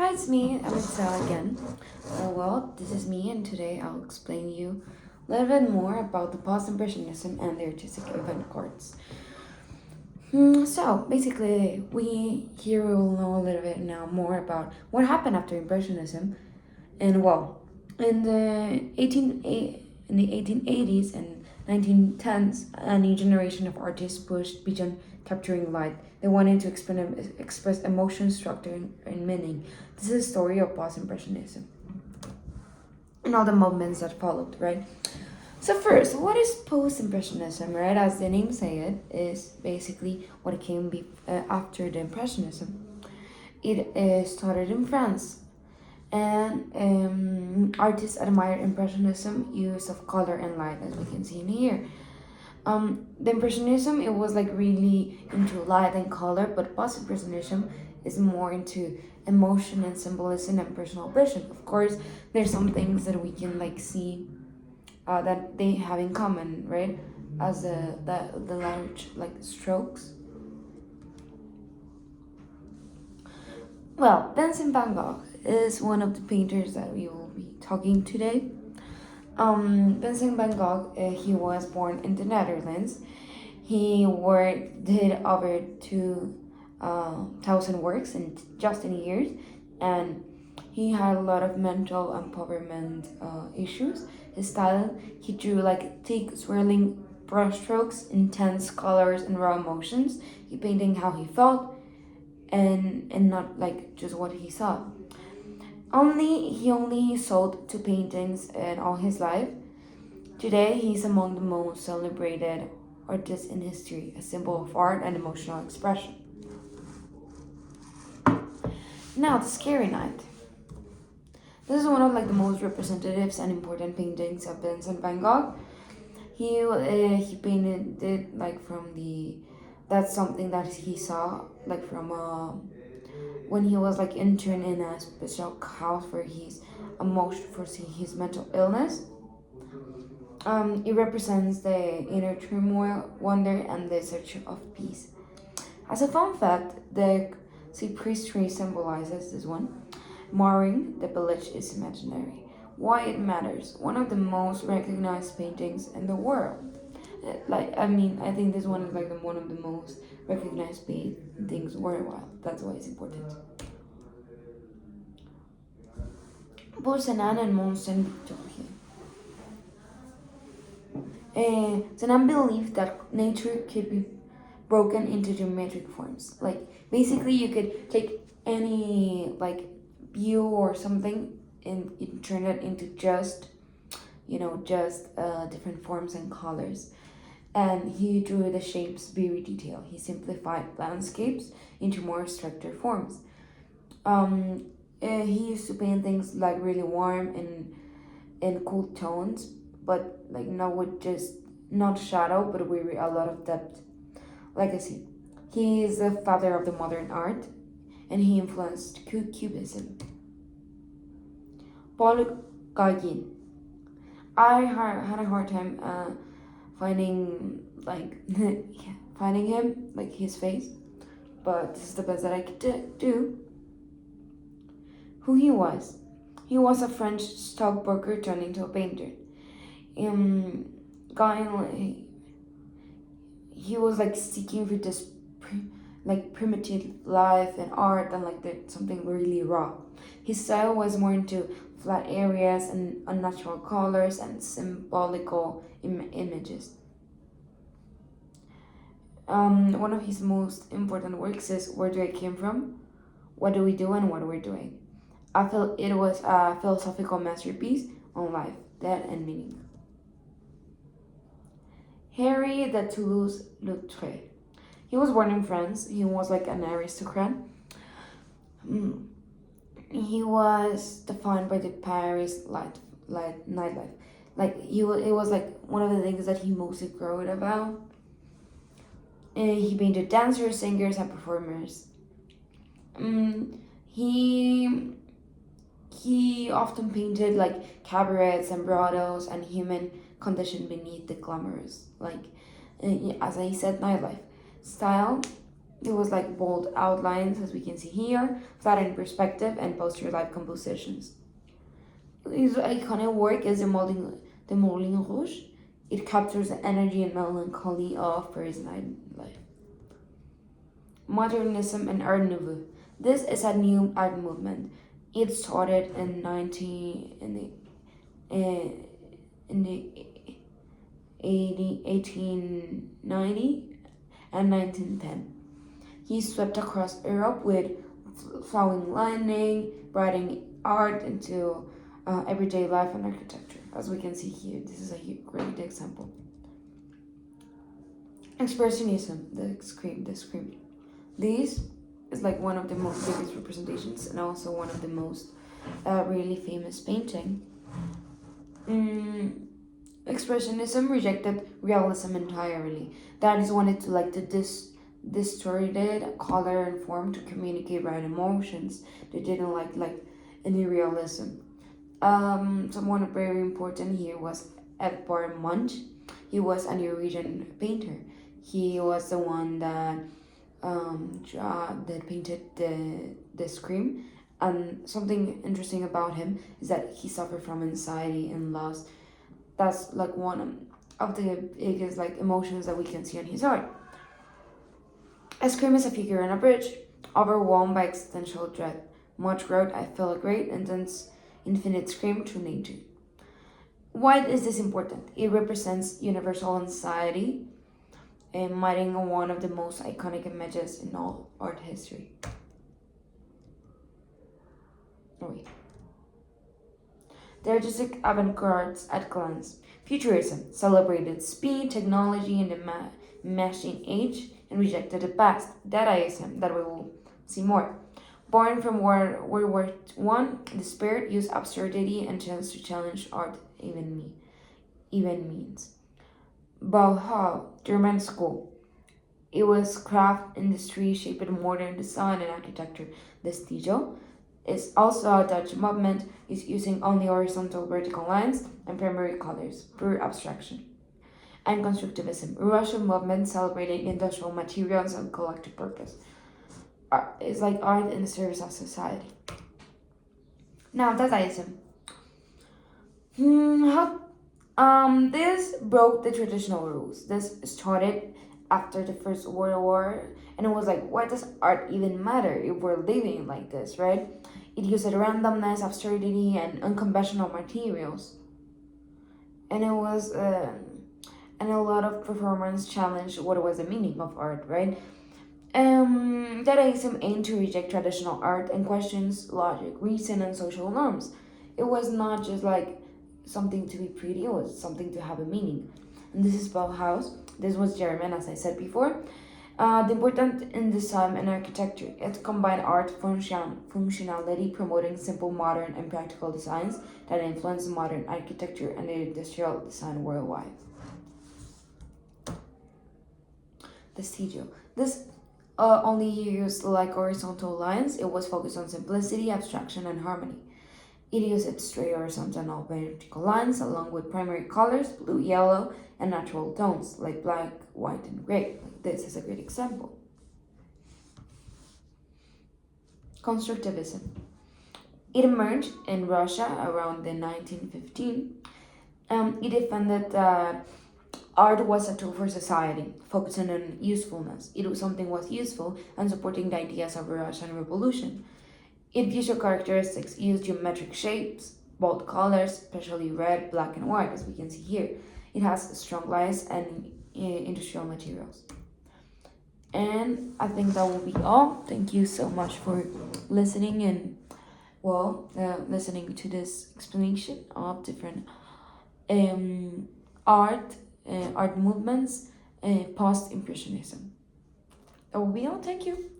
Hi, it's me, Alexa again. This is me, and today I'll explain you a little bit more about the post-impressionism and the artistic event cards. Basically, we here will know a little bit now more about what happened after impressionism, and in in the 1880s and 1910s, a new generation of artists pushed beyond capturing light. They wanted to express emotion, structure, and meaning. This is a story of post-impressionism and all the movements that followed, right? So first, what is post-impressionism, right? As the name say it, is basically what came after the impressionism. It started in France, and artists admired impressionism use of color and light, as we can see in here. The impressionism, it was like really into light and color, but post-impressionism is more into emotion and symbolism and personal vision. Of course, there's some things that we can like see that they have in common, right? As the large like strokes. Vincent van Gogh is one of the painters that we will be talking today. Vincent van Gogh, he was born in the Netherlands. He did over 2,000 works in just in years, and he had a lot of mental empowerment issues. His style, he drew like thick, swirling brushstrokes, intense colors, and raw emotions. He painting how he felt, and not like just what he saw. He only sold two paintings in all his life. Today, he's among the most celebrated artists in history, a symbol of art and emotional expression. Now, The Scary Night. This is one of like the most representatives and important paintings of Vincent van Gogh. He painted it like from the that's something that he saw like from when he was like interned in a special house for his emotion for his mental illness. It represents the inner turmoil, wonder, and the search of peace. As a fun fact, the cypress tree symbolizes this one. Mourning, the village is imaginary. Why it matters. One of the most recognized paintings in the world. I think this one is like one of the most recognized paintings worldwide. That's why it's important. Porcelain and Mont Saint Victor. Zenon believed that nature could be broken into geometric forms. Like basically, you could take any like view or something and you turn it into just different forms and colors. And he drew the shapes very detailed. He simplified landscapes into more structured forms. He used to paint things like really warm and cool tones, but like not with just not shadow, but with a lot of depth. Legacy. He is the father of the modern art, and he influenced Cubism. Paul Gauguin. Had a hard time finding like finding him like his face, but this is the best that I could do. Who he was? He was a French stockbroker turned into a painter. Guy, he was like seeking for this like primitive life and art and like something really raw. His style was more into flat areas and unnatural colors and symbolical images. One of his most important works is Where Do I Came From? What Do We Do and What We're Doing? I feel it was a philosophical masterpiece on life, death, and meaning. Harry de Toulouse-Lautrec. He was born in France. He was like an aristocrat. He was defined by the Paris nightlife. It was like one of the things that he mostly wrote about. And he painted dancers, singers, and performers. He he often painted like cabarets and brothels and human condition beneath the glamorous, like as I said, nightlife style. It was like bold outlines, as we can see here, flattened perspective, and poster-like compositions. His iconic work is the Moulin Rouge. It captures the energy and melancholy of Paris nightlife. Modernism and Art Nouveau. This is a new art movement. It started in 1890 and 1910. He swept across Europe with flowing lining, bringing art into everyday life and architecture. As we can see here, this is a great example. Expressionism, the scream. This is like one of the most biggest representations and also one of the most really famous painting. Mm, Expressionism rejected realism entirely. That is wanted to like to distorted color and form to communicate right emotions. They didn't like any realism. Someone very important here was Edvard Munch. He was a Norwegian painter. He was the one that that painted the Scream. And something interesting about him is that he suffered from anxiety and loss. That's like one of the biggest like emotions that we can see in his art. A Scream is a figure on a bridge, overwhelmed by existential dread. Much wrote, I feel a great, intense, infinite scream to nature. Why is this important? It represents universal anxiety, making one of the most iconic images in all art history. Oh, wait. The artistic avant-garde at glance. Futurism celebrated speed, technology, and the machine age, and rejected the past. Dadaism, that we will see more. Born from World War One, the spirit used absurdity and chance to challenge art even means. Bauhaus, German school. It was craft industry shaped modern design and architecture. The Stiljo is also a Dutch movement, is using only horizontal vertical lines and primary colors, pure abstraction. And constructivism, Russian movement celebrating industrial materials and collective purpose. It's like art in the service of society. Now, Dadaism. This broke the traditional rules. This started after the First World War, and it was like, why does art even matter if we're living like this, right? It used randomness, absurdity, and unconventional materials, and it was, and a lot of performance challenged what was the meaning of art, right? Dadaism aimed to reject traditional art and questions logic, reason, and social norms. It was not just like something to be pretty, it was something to have a meaning. And this is Bauhaus. This was German, as I said before. The important in design and architecture, it combined art functionality, promoting simple, modern, and practical designs that influence modern architecture and industrial design worldwide. The studio. This only used like horizontal lines. It was focused on simplicity, abstraction, and harmony. It used straight horizontal and vertical lines along with primary colors, blue, yellow, and natural tones like black, white, and gray. This is a great example. Constructivism. It emerged in Russia around the 1915. It defended that art was a tool for society, focusing on usefulness. Something was useful and supporting the ideas of the Russian Revolution. Its visual characteristics use geometric shapes, bold colors, especially red, black, and white, as we can see here. It has strong lights and industrial materials. And I think that will be all. Thank you so much for listening and, listening to this explanation of different art, art movements, post-impressionism. That will be all. Thank you.